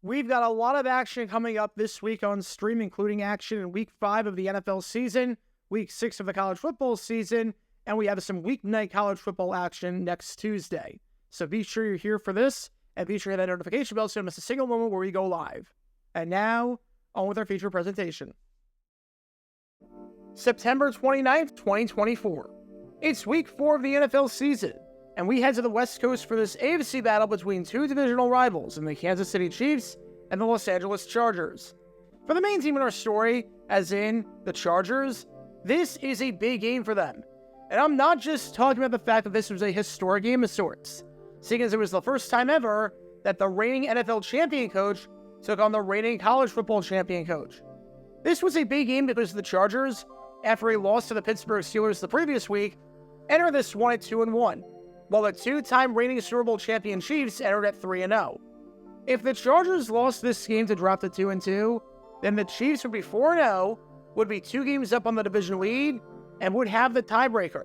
We've got a lot of action coming up this week on stream, including action in Week 5 of the NFL season, Week 6 of the college football season, and we have some weeknight college football action next Tuesday. So be sure you're here for this, and be sure to hit that notification bell so you don't miss a single moment where we go live. And now, on with our feature presentation. September 29th, 2024. It's Week 4 of the NFL season, and we head to the West Coast for this AFC battle between two divisional rivals in the Kansas City Chiefs and the Los Angeles Chargers. For the main team in our story, as in the Chargers, this is a big game for them. And I'm not just talking about the fact that this was a historic game of sorts, seeing as it was the first time ever that the reigning NFL champion coach took on the reigning college football champion coach. This was a big game because the Chargers, after a loss to the Pittsburgh Steelers the previous week, entered this one at 2-1, while the two-time reigning Super Bowl champion Chiefs entered at 3-0. If the Chargers lost this game to drop to 2-2, then the Chiefs would be 4-0, would be 2 games up on the division lead, and would have the tiebreaker,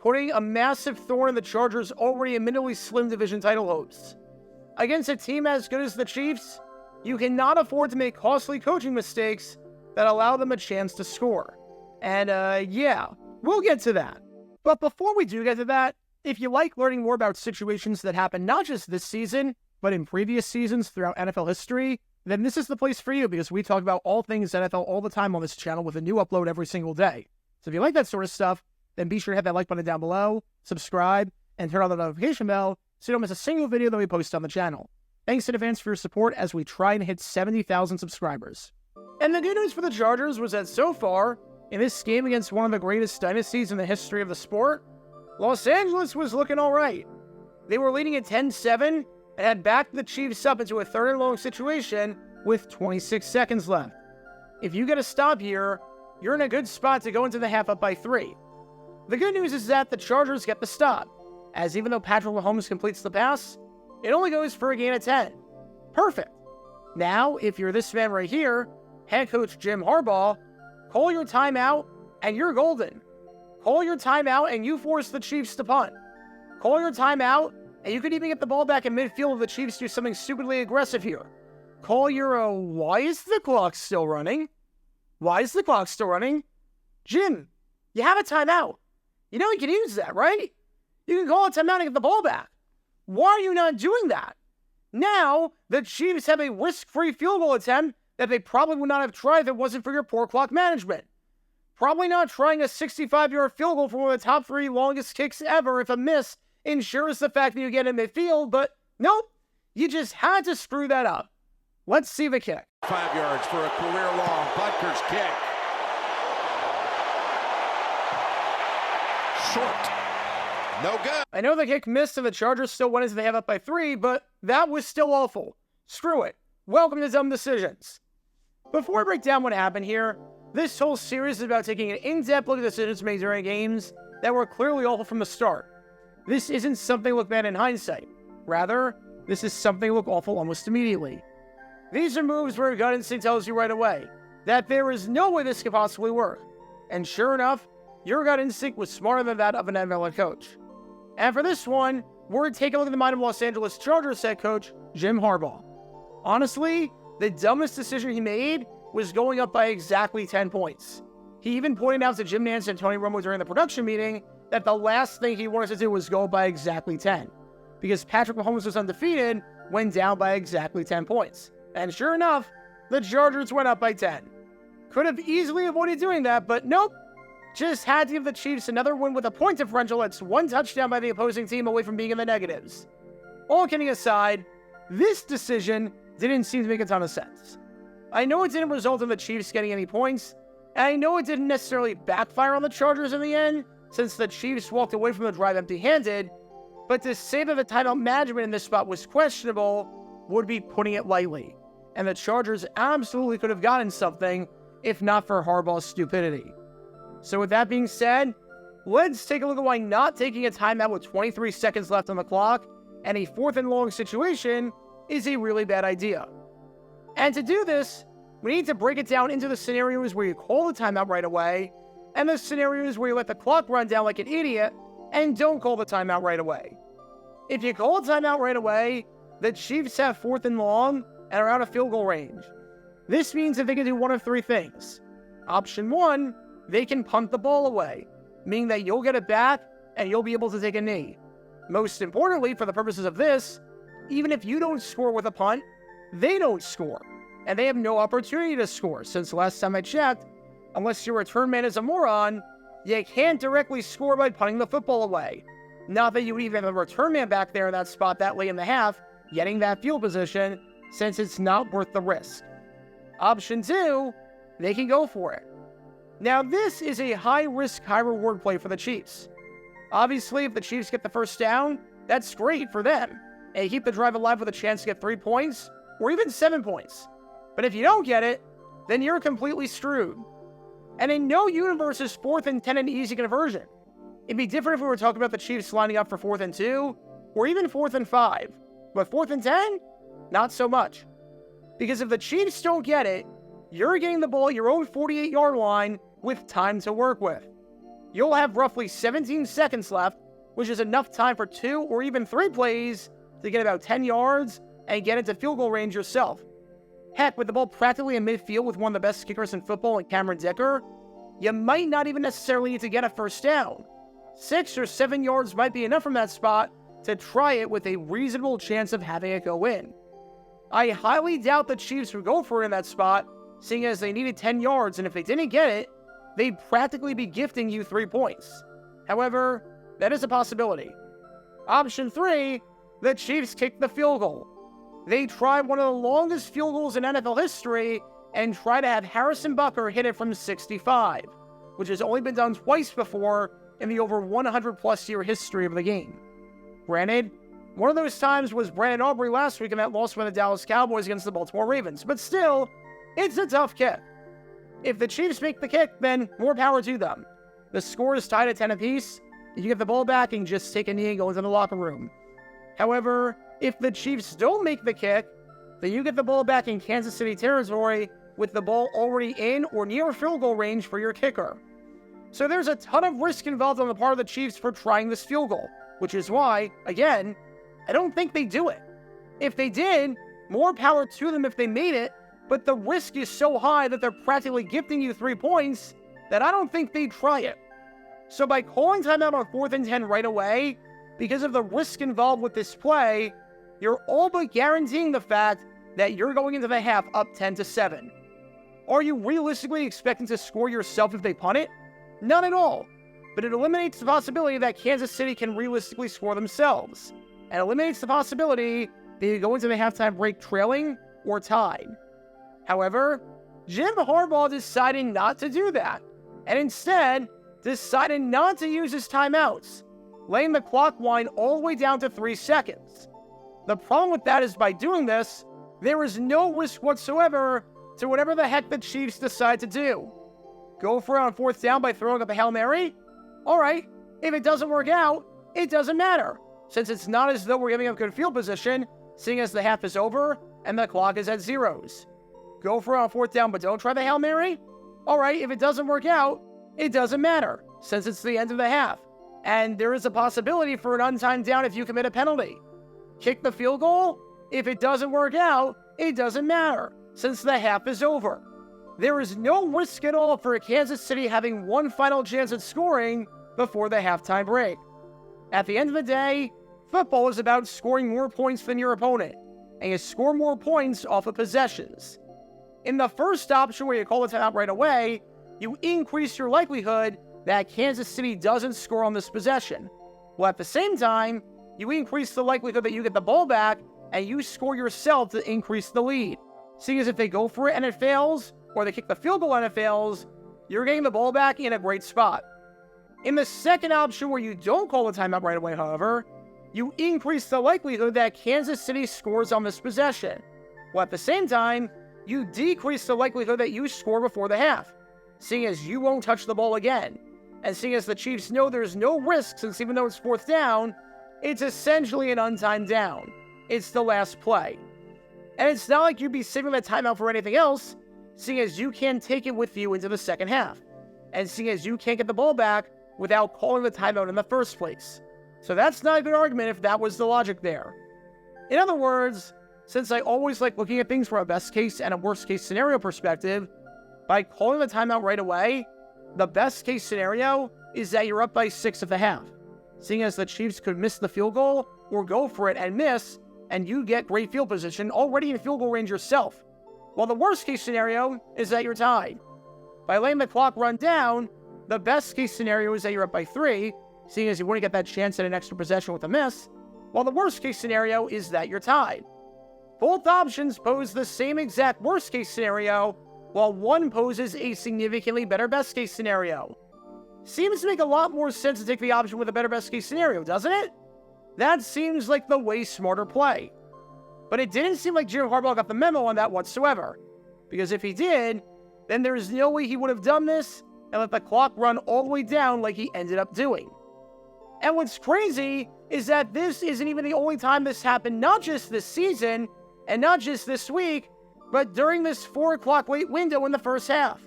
putting a massive thorn in the Chargers' already admittedly slim division title hopes. Against a team as good as the Chiefs, you cannot afford to make costly coaching mistakes that allow them a chance to score. And yeah, we'll get to that. But before we do get to that, if you like learning more about situations that happen not just this season, but in previous seasons throughout NFL history, then this is the place for you, because we talk about all things NFL all the time on this channel with a new upload every single day. So if you like that sort of stuff, then be sure to hit that like button down below, subscribe, and turn on the notification bell so you don't miss a single video that we post on the channel. Thanks in advance for your support as we try and hit 70,000 subscribers. And the good news for the Chargers was that so far, in this game against one of the greatest dynasties in the history of the sport, Los Angeles was looking alright. They were leading at 10-7 and had backed the Chiefs up into a 3rd and long situation with 26 seconds left. If you get a stop here, you're in a good spot to go into the half up by 3. The good news is that the Chargers get the stop, as even though Patrick Mahomes completes the pass, it only goes for a gain of 10. Perfect. Now, if you're this man right here, head coach Jim Harbaugh, call your timeout and you're golden. Call your timeout and you force the Chiefs to punt. Call your timeout and you could even get the ball back in midfield if the Chiefs do something stupidly aggressive here. Call your, why is the clock still running? Why is the clock still running? Jim, you have a timeout. You know you can use that, right? You can call a timeout and get the ball back. Why are you not doing that? Now, the Chiefs have a risk-free field goal attempt that they probably would not have tried if it wasn't for your poor clock management. Probably not trying a 65-yard field goal for one of the top 3 longest kicks ever if a miss ensures the fact that you get in midfield, but nope, you just had to screw that up. Let's see the kick. 5 yards for a career-long Butker's kick. Short. No good. I know the kick missed and the Chargers still went into the half up by 3, but that was still awful. Screw it. Welcome to Dumb Decisions. Before I break down what happened here, this whole series is about taking an in-depth look at decisions made during games that were clearly awful from the start. This isn't something look bad in hindsight. Rather, this is something look awful almost immediately. These are moves where your gut instinct tells you right away that there is no way this could possibly work. And sure enough, your gut instinct was smarter than that of an NFL head coach. And for this one, we're taking a look at the mind of Los Angeles Chargers head coach Jim Harbaugh. Honestly, the dumbest decision he made was going up by exactly 10 points. He even pointed out to Jim Nantz and Tony Romo during the production meeting that the last thing he wanted to do was go up by exactly 10, because Patrick Mahomes was undefeated when down by exactly 10 points. And sure enough, the Chargers went up by 10. Could have easily avoided doing that, but nope. Just had to give the Chiefs another win with a point differential that's 1 touchdown by the opposing team away from being in the negatives. All kidding aside, this decision didn't seem to make a ton of sense. I know it didn't result in the Chiefs getting any points, and I know it didn't necessarily backfire on the Chargers in the end, since the Chiefs walked away from the drive empty-handed, but to say that the timeout management in this spot was questionable would be putting it lightly, and the Chargers absolutely could have gotten something if not for Harbaugh's stupidity. So with that being said, let's take a look at why not taking a timeout with 23 seconds left on the clock and a 4th and long situation is a really bad idea. And to do this, we need to break it down into the scenarios where you call the timeout right away and the scenarios where you let the clock run down like an idiot and don't call the timeout right away. If you call a timeout right away, the Chiefs have 4th and long, and are out of field goal range. This means that they can do one of three things. Option 1, they can punt the ball away, meaning that you'll get it back and you'll be able to take a knee. Most importantly, for the purposes of this, even if you don't score with a punt, they don't score, and they have no opportunity to score, since last time I checked, unless your return man is a moron, you can't directly score by punting the football away. Not that you would even have a return man back there in that spot that late in the half, getting that field position, since it's not worth the risk. Option 2, they can go for it. Now this is a high-risk, high-reward play for the Chiefs. Obviously, if the Chiefs get the first down, that's great for them, and you keep the drive alive with a chance to get 3 points, or even 7 points. But if you don't get it, then you're completely screwed. And in no universe is 4th and 10 an easy conversion. It'd be different if we were talking about the Chiefs lining up for 4th and 2, or even 4th and 5. But 4th and 10? Not so much. Because if the Chiefs don't get it, you're getting the ball at your own 48-yard line with time to work with. You'll have roughly 17 seconds left, which is enough time for 2 or even 3 plays to get about 10 yards and get into field goal range yourself. Heck, with the ball practically in midfield with one of the best kickers in football in Cameron Dicker, you might not even necessarily need to get a first down. 6 or 7 yards might be enough from that spot to try it with a reasonable chance of having it go in. I highly doubt the Chiefs would go for it in that spot, seeing as they needed 10 yards, and if they didn't get it, they'd practically be gifting you 3 points. However, that is a possibility. Option 3, the Chiefs kick the field goal. They try one of the longest field goals in NFL history and try to have Harrison Butker hit it from 65, which has only been done twice before in the over 100-plus year history of the game. Granted, one of those times was Brandon Aubrey last week in that loss by the Dallas Cowboys against the Baltimore Ravens, but still, it's a tough kick. If the Chiefs make the kick, then more power to them. The score is tied at 10 apiece. You get the ball back and just take a knee and go into the locker room. However, if the Chiefs don't make the kick, then you get the ball back in Kansas City territory with the ball already in or near field goal range for your kicker. So there's a ton of risk involved on the part of the Chiefs for trying this field goal, which is why, again, I don't think they do it. If they did, more power to them if they made it, but the risk is so high that they're practically gifting you 3 points that I don't think they'd try it. So by calling timeout on 4th and 10 right away, because of the risk involved with this play, you're all but guaranteeing the fact that you're going into the half up 10-7. Are you realistically expecting to score yourself if they punt it? Not at all. But it eliminates the possibility that Kansas City can realistically score themselves, and eliminates the possibility that you go into the halftime break trailing or tied. However, Jim Harbaugh decided not to do that, and instead decided not to use his timeouts, laying the clock wind all the way down to 3 seconds. The problem with that is by doing this, there is no risk whatsoever to whatever the heck the Chiefs decide to do. Go for it on 4th down by throwing up a Hail Mary? Alright, if it doesn't work out, it doesn't matter, since it's not as though we're giving up good field position, seeing as the half is over and the clock is at zeros. Go for it on 4th down but don't try the Hail Mary? Alright, if it doesn't work out, it doesn't matter, since it's the end of the half, and there is a possibility for an untimed down if you commit a penalty. Kick the field goal? If it doesn't work out, it doesn't matter, since the half is over. There is no risk at all for Kansas City having one final chance at scoring before the halftime break. At the end of the day, football is about scoring more points than your opponent, and you score more points off of possessions. In the first option where you call the timeout right away, you increase your likelihood that Kansas City doesn't score on this possession, while at the same time, you increase the likelihood that you get the ball back and you score yourself to increase the lead. Seeing as if they go for it and it fails, or they kick the field goal and it fails, you're getting the ball back in a great spot. In the second option where you don't call the timeout right away, however, you increase the likelihood that Kansas City scores on this possession, while at the same time, you decrease the likelihood that you score before the half, seeing as you won't touch the ball again, and seeing as the Chiefs know there's no risk since even though it's 4th down, it's essentially an untimed down. It's the last play. And it's not like you'd be saving that timeout for anything else, seeing as you can't take it with you into the second half, and seeing as you can't get the ball back without calling the timeout in the first place. So that's not a good argument if that was the logic there. In other words, since I always like looking at things from a best case and a worst case scenario perspective, by calling the timeout right away, the best case scenario is that you're up by 6 at the half, seeing as the Chiefs could miss the field goal or go for it and miss, and you get great field position already in field goal range yourself. While the worst case scenario is that you're tied. By letting the clock run down, the best case scenario is that you're up by 3, seeing as you wouldn't get that chance at an extra possession with a miss, while the worst case scenario is that you're tied. Both options pose the same exact worst case scenario, while one poses a significantly better best case scenario. Seems to make a lot more sense to take the option with a better best case scenario, doesn't it? That seems like the way smarter play. But it didn't seem like Jim Harbaugh got the memo on that whatsoever, because if he did, then there's no way he would have done this and let the clock run all the way down like he ended up doing. And what's crazy is that this isn't even the only time this happened, not just this season, and not just this week, but during this 4 o'clock late window in the first half.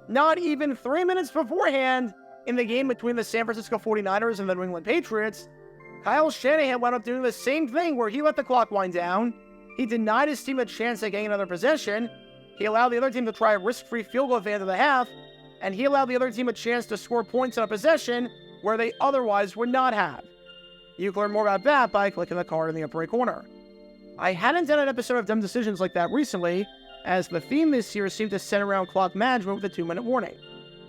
Not even 3 minutes beforehand, in the game between the San Francisco 49ers and the New England Patriots, Kyle Shanahan wound up doing the same thing where he let the clock wind down, he denied his team a chance at getting another possession, he allowed the other team to try a risk-free field goal at the end of the half, and he allowed the other team a chance to score points on a possession where they otherwise would not have. You can learn more about that by clicking the card in the upper right corner. I hadn't done an episode of Dumb Decisions like that recently, as the theme this year seemed to center around clock management with a 2-minute warning.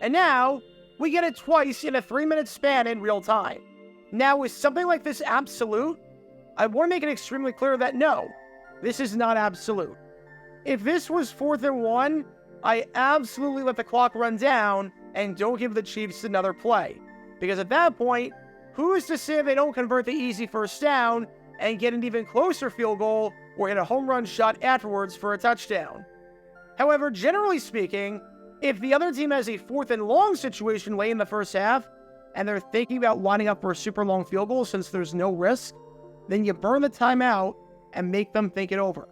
And now, we get it twice in a 3-minute span in real time. Now, with something like this absolute, I want to make it extremely clear that no, this is not absolute. If this was 4th and 1, I absolutely let the clock run down and don't give the Chiefs another play. Because at that point, who's to say they don't convert the easy first down and get an even closer field goal or hit a home run shot afterwards for a touchdown? However, generally speaking, if the other team has a 4th and long situation late in the first half, and they're thinking about lining up for a super long field goal since there's no risk, then you burn the timeout and make them think it over.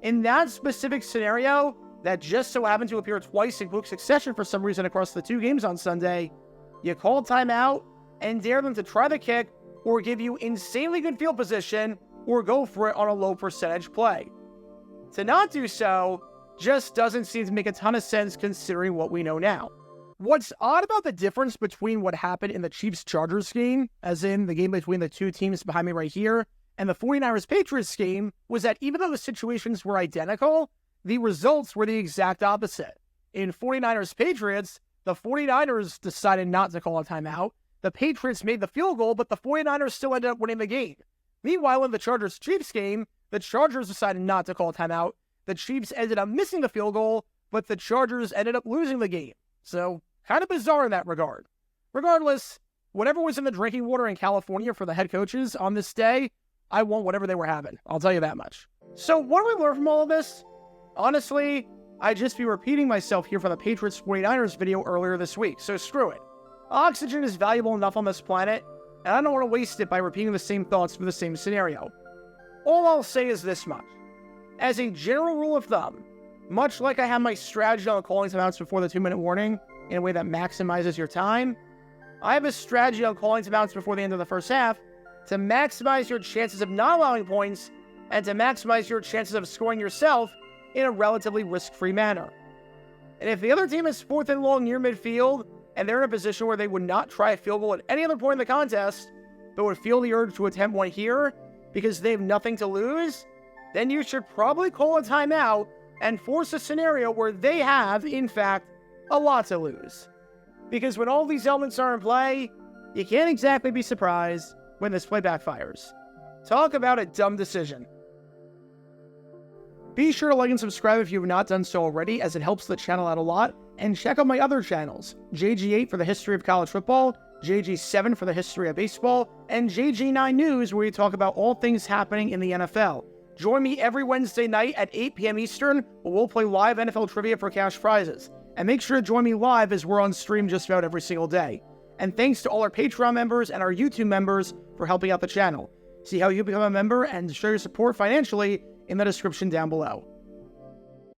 In that specific scenario, that just so happened to appear twice in quick succession for some reason across the 2 games on Sunday, you call timeout and dare them to try the kick or give you insanely good field position or go for it on a low percentage play. To not do so just doesn't seem to make a ton of sense considering what we know now. What's odd about the difference between what happened in the Chiefs-Chargers game, as in the game between the 2 teams behind me right here, and the 49ers-Patriots game, was that even though the situations were identical, the results were the exact opposite. In 49ers-Patriots, the 49ers decided not to call a timeout, the Patriots made the field goal, but the 49ers still ended up winning the game. Meanwhile, in the Chargers-Chiefs game, the Chargers decided not to call a timeout, the Chiefs ended up missing the field goal, but the Chargers ended up losing the game. So, kind of bizarre in that regard. Regardless, whatever was in the drinking water in California for the head coaches on this day, I want whatever they were having. I'll tell you that much. So, what do we learn from all of this? Honestly, I'd just be repeating myself here for the Patriots 49ers video earlier this week, so screw it. Oxygen is valuable enough on this planet, and I don't want to waste it by repeating the same thoughts for the same scenario. All I'll say is this much. As a general rule of thumb, much like I have my strategy on calling timeouts before the 2-minute warning in a way that maximizes your time, I have a strategy on calling timeouts before the end of the first half to maximize your chances of not allowing points and to maximize your chances of scoring yourself in a relatively risk-free manner. And if the other team is 4th and long near midfield and they're in a position where they would not try a field goal at any other point in the contest, but would feel the urge to attempt one here because they have nothing to lose, then you should probably call a timeout and force a scenario where they have, in fact, a lot to lose. Because when all these elements are in play, you can't exactly be surprised when this play backfires. Talk about a dumb decision. Be sure to like and subscribe if you have not done so already, as it helps the channel out a lot, and check out my other channels, JG8 for the history of college football, JG7 for the history of baseball, and JG9 News, where we talk about all things happening in the NFL. Join me every Wednesday night at 8 p.m. Eastern, where we'll play live NFL trivia for cash prizes. And make sure to join me live as we're on stream just about every single day. And thanks to all our Patreon members and our YouTube members for helping out the channel. See how you become a member and show your support financially in the description down below.